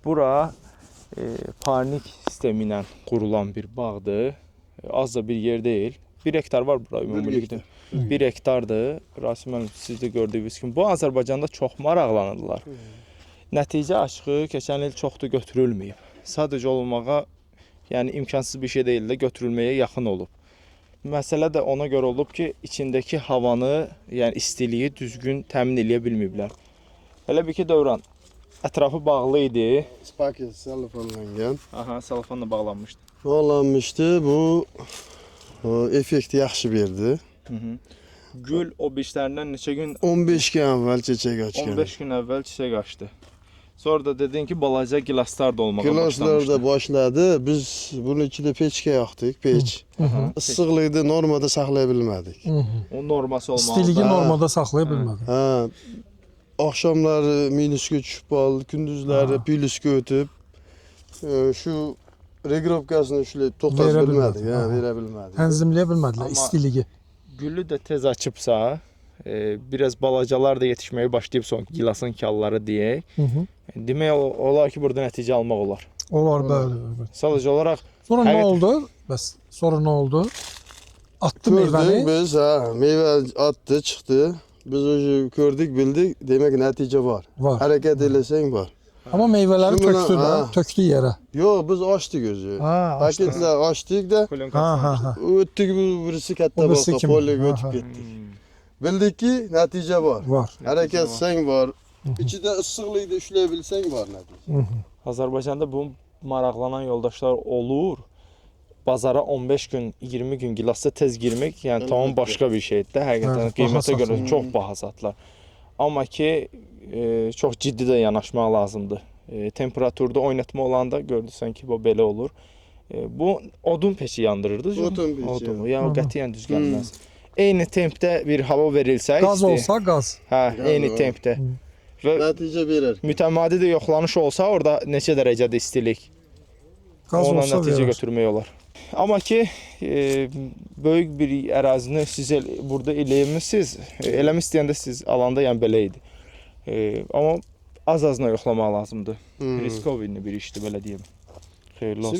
Bura parnik sistemi ilə qurulan bir bağdır. Az da bir yer deyil. 1 hektar var bura ümumilikdə. 1 hektardır. Rasim müəllim, siz də gördüyünüz kimi. Bu Azərbaycanda çox maraqlanırlar. Nəticə açığı keçən il çoxdur götürülməyib. Sadəcə olmağa yəni imkansız bir şey deyil də götürülməyə yaxın olub. Məsələ də ona görə olub ki, içindəki havanı, yəni istiliyi düzgün təmin edə bilməyiblər. Elə bir ki, Dövran, ətrafı bağlı idi. Spaket sellofanlangan. Aha, sellofanla bağlanmışdı. Bağlanmışdı. Bu effekti yaxşı verdi. Gül o biçlərindən neçə gün? 15 gün əvvəl çiçək açdı. 15 gün əvvəl çiçək açdı. Sonra da dedin ki, balaca gilaslar da olmağa başlamışdı. Gilaslar da başladı. Biz bunun içinde peçke yaktık. Peç. Isıqlıydı. Normada saxlaya bilmədik. O norması olmalı. İstiliyi normada saxlaya bilmədi. Ha. Akşamları minüskü çupal, gündüzleri pülüskü ötüb. Şu regrovkasını şöyle toxtaz Verə bilmədik. bilmədi. Ha, verə bilmədik. Tənzimləyə bilmədilər Amma- istiliyi. Gülü də tez açıbsa, biraz balacalar da yetişməyə başlayıb son gilasın kalları deyək. Demək olar ki, burada nəticə almaq olar. Olar bəli. Sadəcə olaraq Sonra nə Həqiqət- oldu? Bəs sonra nə oldu? Attı Gördük meyvəni. biz, ha, meyve attı, çıktı. Biz o gördük, bildik. Demek netice var. Var. Hareket elesen var. Amma meyvələri Şimdi tökdü ha. də, tökdü yerə. Yok, biz açtık gözü. Ha, açdı. Paketle açtık da Ha. öttük, birisi katta O birisi baka, kim? polya Ha, götüp ha. gittik. Bildik ki netice var. Var. Hareket sen var. İçi de ısıqlıydı, üşleyebilsen var netice. Azərbaycanda bu maraqlanan yoldaşlar olur. Bazara 15 gün, 20 gün gilasda tez girmək, yəni tamam başqa bir şeydir də. Həqiqətən Hə, qiymətə baha görə satılır. çox baha satılır. Amma ki çox ciddi də yanaşmaq lazımdır. Temperaturda oynatma olanda gördüsən ki, bu belə olur. Bu odun peçi yandırırdı. Odun peçi, Odun. evet. Ya qətiyyən düz gəlməz. Eyni tempdə bir hava verilsə, Qaz olsa qaz. hə, eyni tempdə və Netice verir. mütəmadi də yoxlanış olsa, orada neçə dərəcədə istilik, Qaz ona olsa nəticə verir. götürmək olar. Amma ki, böyük bir ərazini siz burada eləmisiniz, eləmək istəyəndə siz alanda yəni belə idi. Amma az-azına yoxlamaq lazımdır. Riskovinli bir işdir, belə deyim. Xeyirli olsun.